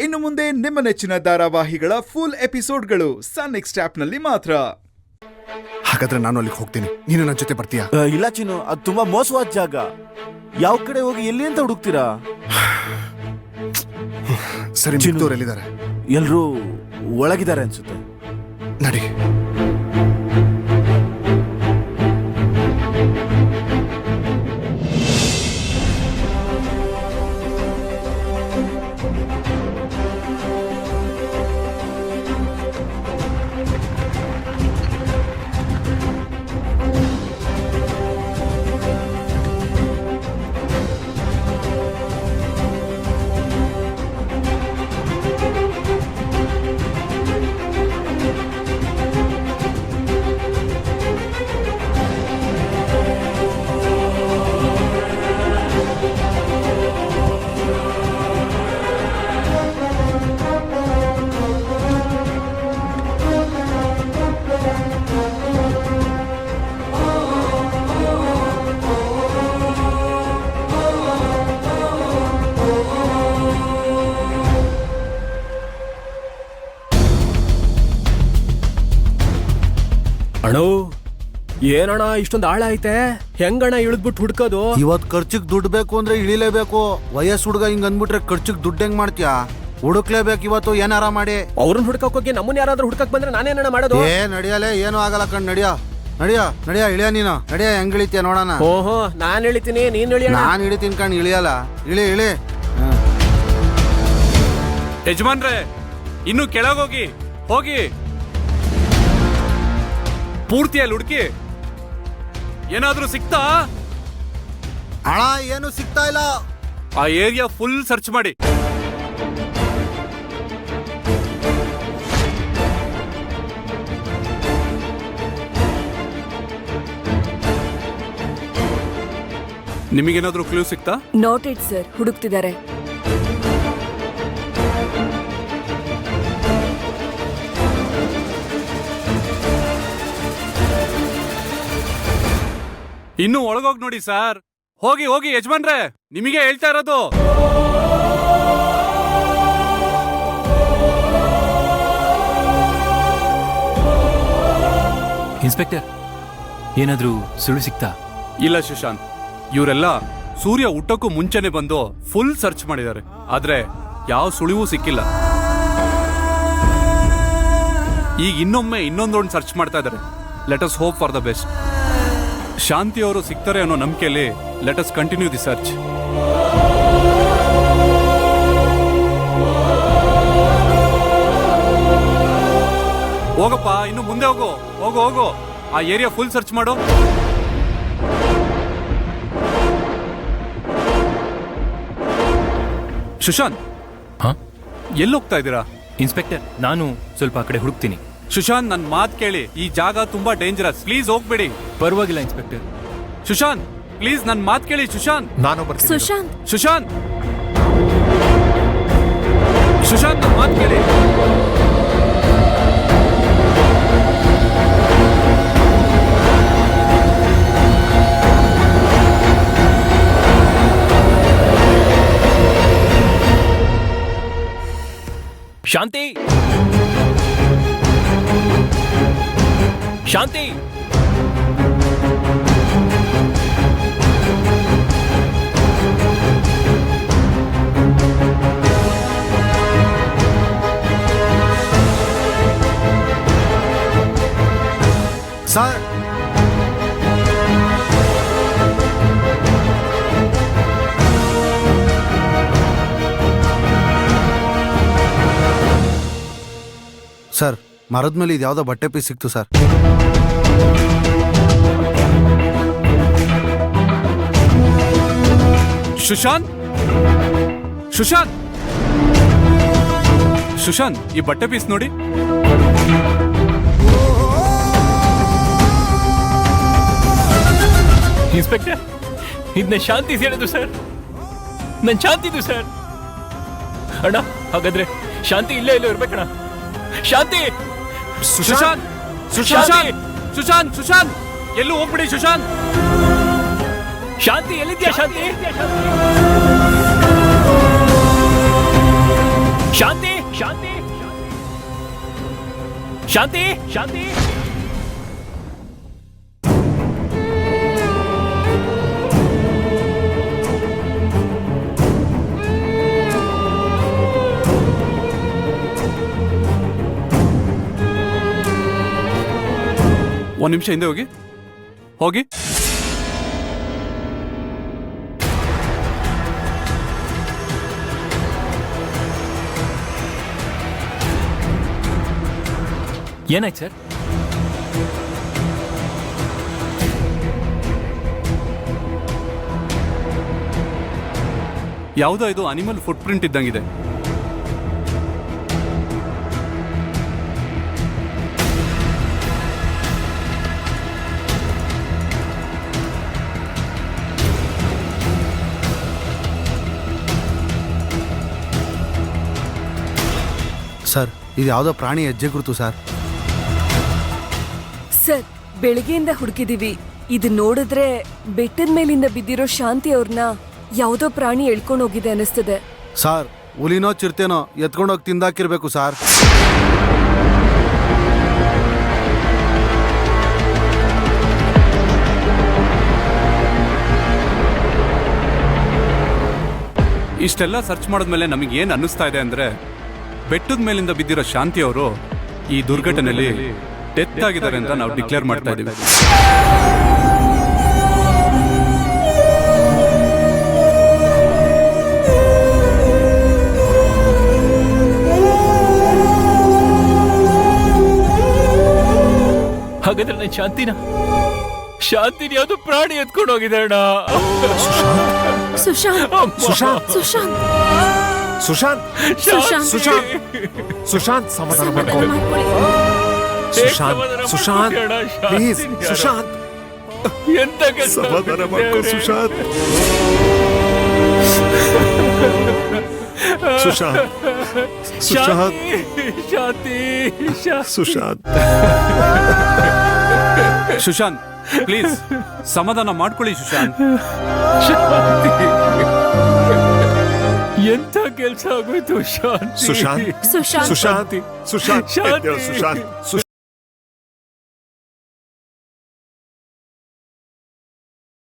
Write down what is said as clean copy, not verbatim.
ಇನ್ನು ಮುಂದೆ ನಿಮ್ಮ ನೆಚ್ಚಿನ ಧಾರಾವಾಹಿಗಳ ಫುಲ್ ಎಪಿಸೋಡ್ಗಳು ಸನ್ ನೆಕ್ಸ್ಟ್ ಆಪ್ನಲ್ಲಿ ಮಾತ್ರ. ಹಾಗಾದ್ರೆ ನಾನು ಅಲ್ಲಿಗೆ ಹೋಗ್ತೀನಿ, ನೀನು ನನ್ನ ಜೊತೆ ಬರ್ತೀಯಾ? ಇಲ್ಲ ಚಿನ್ನು, ಅದು ತುಂಬಾ ಮೋಸವಾದ ಜಾಗ. ಯಾವ ಕಡೆ ಹೋಗಿ ಎಲ್ಲಿ ಅಂತ ಹುಡುಕ್ತೀರಾ? ಸರಿ, ಚಿನ್ನೂರು ಎಲ್ಲಿದ್ದಾರೆ? ಎಲ್ರೂ ಒಳಗಿದ್ದಾರೆ ಅನ್ಸುತ್ತೆ. ನಡಿ. ಅಣ್ಣೋ, ಏನಣ್ಣ ಇಷ್ಟೊಂದು ಆಳ ಐತೆ? ಹೆಂಗಣ್ಣ ಇಳಿದ್ಬಿಟ್ಟು ಹುಡ್ಕೋದು? ಇವತ್ ಖರ್ಚಿಗೆ ದುಡ್ಡು ಬೇಕು ಅಂದ್ರೆ ಇಳಿಲೇಬೇಕು. ವಯಸ್ಸು ಹುಡುಗ ಹಿಂಗ್ ಅಂದ್ಬಿಟ್ರೆ ಖರ್ಚಿಗೆ ದುಡ್ಡು ಹೆಂಗ್ ಮಾಡ್ತೀಯಾ? ಹುಡುಕ್ಲೇಬೇಕು ಇವತ್ತು, ಏನಾರ ಮಾಡಿ. ಅವ್ರನ್ನ ಹುಡ್ಕಕ್ ಹೋಗಿ ನಮ್ಮನ್ನ ಯಾರಾದ್ರೂ ಹುಡ್ಕಕ್ ಬಂದ್ರೆ ನಾನೇನಣ್ಣ ಮಾಡೋದು? ನಡಿಯಲೇ, ಏನು ಆಗಲ್ಲ ಕಣ್. ನಡಿಯ ನಡಿಯ ನಡಿಯ, ಇಳಿಯ ನೀನು. ನಡಿಯ, ಹೆಂಗ್ ಇಳಿತೀಯ ನೋಡೋಣ. ಓಹೋ, ನಾನ್ ಇಳಿತೀನಿ, ನೀನ್ ಇಳಿಯ. ನಾನ್ ಇಳಿತೀನಿ ಕಣ್, ಇಳಿಯಲ್ಲ. ಇಳಿ ಇಳಿ. ಯಜಮಾನ್ರೆ, ಇನ್ನು ಕೆಳಗೋಗಿ ಹೋಗಿ ಪೂರ್ತಿಯಲ್ಲಿ ಹುಡುಕಿ. ಏನಾದ್ರೂ ಸಿಕ್ತಾ? ಹಣ ಏನು ಸಿಗ್ತಾ ಇಲ್ಲ. ಆ ಏರಿಯಾ ಫುಲ್ ಸರ್ಚ್ ಮಾಡಿ. ನಿಮಗೇನಾದ್ರೂ ಕ್ಲೂ ಸಿಕ್ತಾ? ನೋಟೆಡ್ ಸರ್, ಹುಡುಕ್ತಿದ್ದಾರೆ. ಇನ್ನು ಒಳಗೋಗಿ ನೋಡಿ ಸರ್. ಹೋಗಿ ಹೋಗಿ ಯಜಮಾನ್ರೆ, ನಿಮಗೆ ಹೇಳ್ತಾ ಇರೋದು. ಇನ್ಸ್ಪೆಕ್ಟರ್, ಏನಾದ್ರೂ ಸುಳ್ಳು ಸಿಕ್ತಾ? ಇಲ್ಲ ಸುಶಾಂತ್, ಇವರೆಲ್ಲ ಸೂರ್ಯ ಹುಟ್ಟಕ್ಕೂ ಮುಂಚೆನೆ ಬಂದು ಫುಲ್ ಸರ್ಚ್ ಮಾಡಿದ್ದಾರೆ. ಆದ್ರೆ ಯಾವ ಸುಳಿವೂ ಸಿಕ್ಕಿಲ್ಲ. ಈಗ ಇನ್ನೊಮ್ಮೆ ಇನ್ನೊಂದೊಂದು ಸರ್ಚ್ ಮಾಡ್ತಾ ಇದ್ದಾರೆ. Let us hope for the best. Shanti ಅವರು ಸಿಗ್ತಾರೆ ಅನ್ನೋ ನಂಬಿಕೆಯಲ್ಲಿ let us continue the search. ಹೋಗಪ್ಪ, ಇನ್ನು ಮುಂದೆ ಹೋಗು. ಹೋಗು ಹೋಗು, ಆ ಏರಿಯಾ ಫುಲ್ ಸರ್ಚ್ ಮಾಡು. ಸುಶಾಂತ್, ಎಲ್ಲಿ ಹೋಗ್ತಾ ಇದ್ದೀರಾ? ಇನ್ಸ್ಪೆಕ್ಟರ್, ನಾನು ಸ್ವಲ್ಪ ಆ ಕಡೆ ಹುಡುಕ್ತೀನಿ. ಸುಶಾಂತ್, ನನ್ನ ಮಾತು ಕೇಳಿ. ಈ ಜಾಗ ತುಂಬಾ ಡೇಂಜರಸ್. ಪ್ಲೀಸ್ ಹೋಗ್ಬೇಡಿ. ಪರವಾಗಿಲ್ಲ ಇನ್ಸ್ಪೆಕ್ಟರ್. ಸುಶಾಂತ್, ಪ್ಲೀಸ್ ನನ್ನ ಮಾತು ಕೇಳಿ. ಸುಶಾಂತ್, ನಾನು ಬರ್ತೀನಿ. ಸುಶಾಂತ್, ಸುಶಾಂತ್, ಸುಶಾಂತ್, ನನ್ನ ಮಾತು ಕೇಳಿ. ಶಾಂತಿ, ಶಾಂತಿ, ಸರ್, ಸರ್, ಮರದ ಮೇಲೆ ಇದು ಯಾವ್ದೋ ಬಟ್ಟೆ ಪೀಸ್ ಸಿಕ್ತು ಸರ್. ಸುಶಾಂತ್, ಸುಶಾಂತ್, ಸುಶಾಂತ್, ಈ ಬಟ್ಟೆ ಪೀಸ್ ನೋಡಿ. ಇನ್ಸ್ಪೆಕ್ಟರ್, ಇದನ್ನ ಶಾಂತಿ ಹೇಳಿದ್ರು ಸರ್. ನನ್ ಶಾಂತಿದು ಸರ್. ಅಣ್ಣ, ಹಾಗಾದ್ರೆ ಶಾಂತಿ ಇಲ್ಲೇ ಇಲ್ಲೋ ಇರ್ಬೇಕಣ್ಣ. ಶಾಂತಿ, ಸುಶಾಂತ್, ಸುಶಾಂತ್, ಸುಶಾಂತ್, ಸುಶಾಂತ್, ಎಲ್ಲೂ ಹೋಗ್ಬಿಡಿ. ಸುಶಾಂತ್, ಶಾಂತಿ ಎಲ್ಲಿದ್ಯಾ? ಶಾಂತಿ, ಶಾಂತಿ ಶಾಂತಿ ಶಾಂತಿ ಶಾಂತಿ ಒಂದ್ ನಿಮಿಷ ಹಿಂದೆ ಹೋಗಿ ಹೋಗಿ. ಏನಾಯ್ತು ಸರ್? ಯಾವುದೋ ಇದು ಅನಿಮಲ್ ಫುಟ್ ಪ್ರಿಂಟ್ ಇದ್ದಂಗಿದೆ. ಸರ್ ಇದು ಯಾವುದೋ ಪ್ರಾಣಿ ಹೆಜ್ಜೆ ಗುರುತು ಸರ್. ಸರ್ ಬೆಳಗ್ಗೆಯಿಂದ ಹುಡುಕಿದೀವಿ. ಇದು ನೋಡಿದ್ರೆ ಬೆಟ್ಟದ ಮೇಲಿಂದ ಬಿದ್ದಿರೋ ಶಾಂತಿ ಅವ್ರನ್ನ ಯಾವುದೋ ಪ್ರಾಣಿ ಎಳ್ಕೊಂಡು ಹೋಗಿದೆ ಅನಿಸ್ತದೆ. ಸರ್ ಹುಲಿನೋ ಚಿರತೆನೋ ಎತ್ಕೊಂಡೋಗಿ ತಿಂದಾಕಿರ್ಬೇಕು ಸರ್. ಇಷ್ಟೆಲ್ಲ ಸರ್ಚ್ ಮಾಡಿದ್ಮೇಲೆ ನಮಗೆ ಏನು ಅನ್ನಿಸ್ತಾ ಇದೆ ಅಂದ್ರೆ, ಬೆಟ್ಟದ ಮೇಲಿಂದ ಬಿದ್ದಿರೋ ಶಾಂತಿ ಅವರು ಈ ದುರ್ಘಟನೆಯಲ್ಲಿ ಡೆತ್ ಆಗಿದ್ದಾರೆ ಅಂತ ನಾವು ಡಿಕ್ಲೇರ್ ಮಾಡ್ತಾ ಇದ್ದೀವಿ. ಹಾಗಾದ್ರೆ ನನ್ನ ಶಾಂತಿನ ಯಾವ್ದು ಪ್ರಾಣಿ ಎತ್ಕೊಂಡು ಹೋಗಿದೆ ಅಣ್ಣ. ಸುಶಾಂತ್ ಸುಶಾಂತ್ ಸುಶಾಂತ್ ಸುಶಾಂತ್ ಸುಶಾಂತ್ ಸುಶಾಂತ್ ಸುಶಾಂತ್ ಸಮಾಧಾನ ಮಾಡ್ಕೊ. ಸುಶಾಂತ್ ಸುಶಾಂತ್ ಪ್ಲೀಸ್ ಸುಶಾಂತ್ ಎಂತ ಕೆಲಸ ಸಮಾಧಾನ ಮಾಡ್ಕೊ ಸುಶಾಂತ್. ಸುಶಾಂತ್ ಸುಶಾಂತ್ ಶಾಂತಿ ಸುಶಾಂತ್ ಸುಶಾಂತ್ ಪ್ಲೀಸ್ ಸಮಾಧಾನ ಮಾಡ್ಕೊಳ್ಳಿ ಸುಶಾಂತ್. ಎಂತ ಕೆಲಸ ಆಗೋಯ್ತು ಶಾಂತಿ. ಸುಶಾಂತ್ ಸುಶಾಂತ್ ಸುಶಾಂತ್ ಸುಶಾಂತ್ ಶಾಂತಿ. ಸುಶಾಂತ್